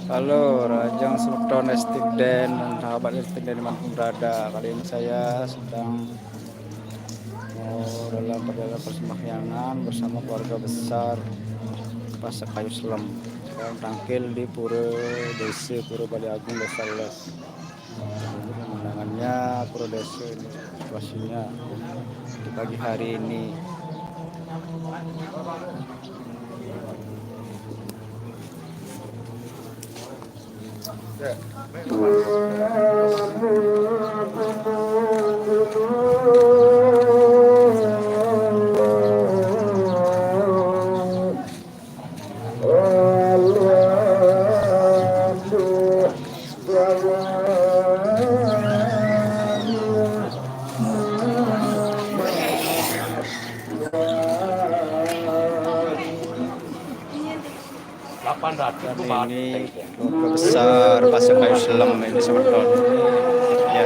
Halo, Rajang Seleton Estik Den dan sahabat Estik Den dimanapun berada. Kali ini saya sedang dalam perjalanan persembahyangan bersama keluarga besar Pasar Kayu Selem. Sekarang tangkil di Pura Desa Pura Bali Agung Desa Les. Ini pemandangannya Pura Desa ini situasinya di pagi hari ini. Dan ini keluarga besar Pasar Kayu Selem ini Seleton. Ya.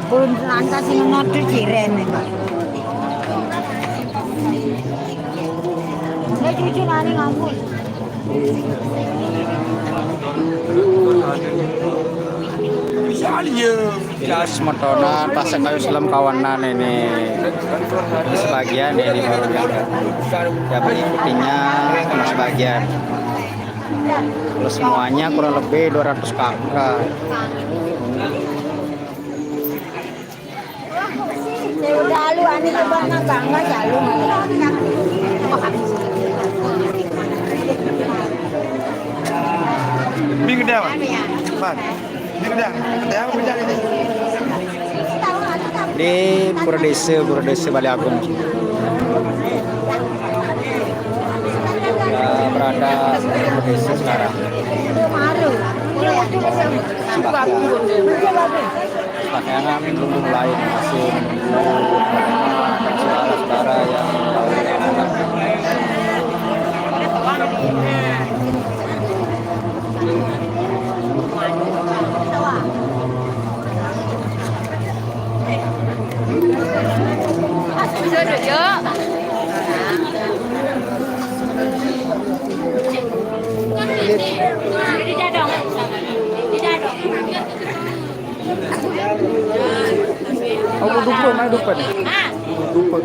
Pun lantas sing ngono direne kok. Nek cucu nani ngambul. Ya Semotonan Pasar Kayu Selem kawanan ini sebagian ini baru ya mengikutinya cuma sebagian. Kalau semuanya kurang lebih 200 kakak. Lalu ani coba nang bangga jalu. Minggu dah, Pak. Minggu dah. Dah apa berjalan ini? Di Pura Desa Bali Agung. Berada di Pura Desa sekarang. Sebagainya belum mulai masih menunggu saudara-saudara yang Aku dukun, main dukun. Dukun.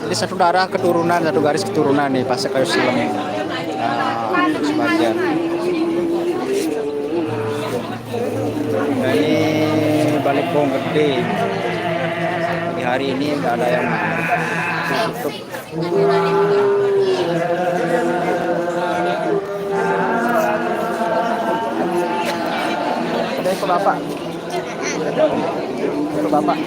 Jadi satu darah keturunan, satu garis keturunan nih Pasar Kayu Selem. Sebagian. Nah, ini balik Bong Gede. Di hari ini nggak ada yang tutup. Ada ikut bapak. Ikut bapak.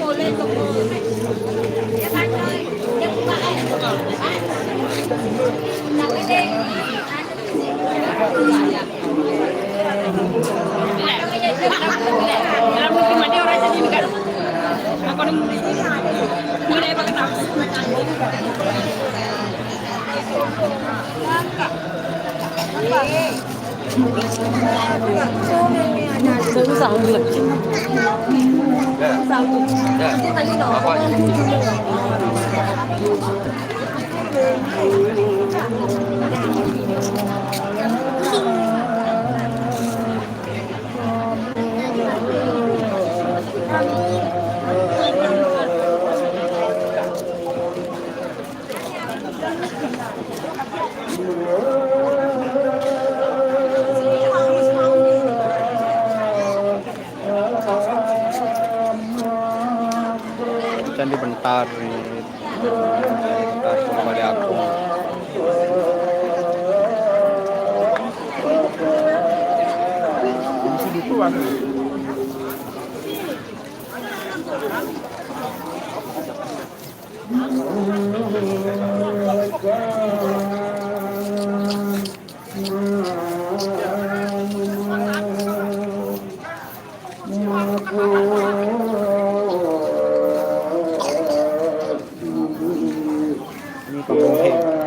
kejadian di Bentar ini, Bentar Purbalingga Agung.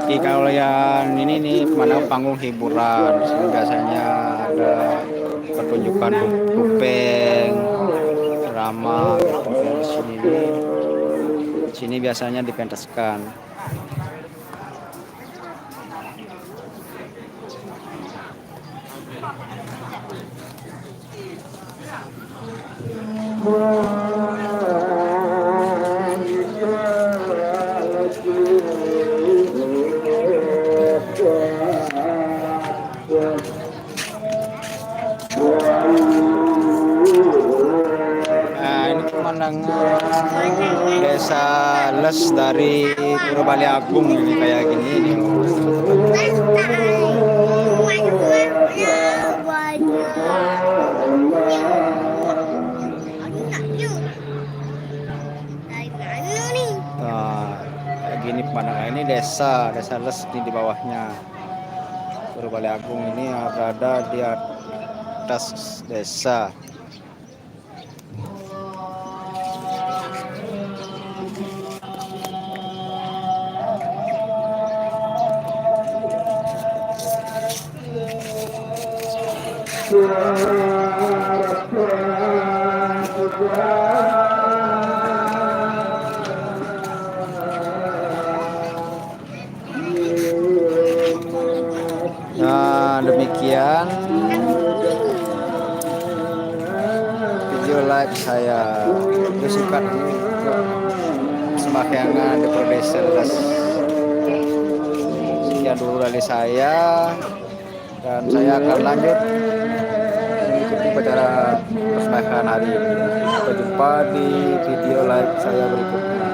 Ini panggung kalau yang ini nih mana panggung hiburan. Sini biasanya ada pertunjukan kupeng, drama gitu. Di sini nih, sini biasanya dipentaskan. Nah, ini pemandangan desa Les dari Purbalingga Agung ini kayak gini nih. Nah, kayak gini pemandangan ini desa Les ini di bawahnya. Purbalingga Agung ini berada di atas desa. Nah, demikian video live saya. Suka sembahyang di Desa Les. Sekian dulu dari saya, dan saya akan lanjut mengikuti upacara persembahyangan hari ini. Sampai jumpa di video live saya berikutnya.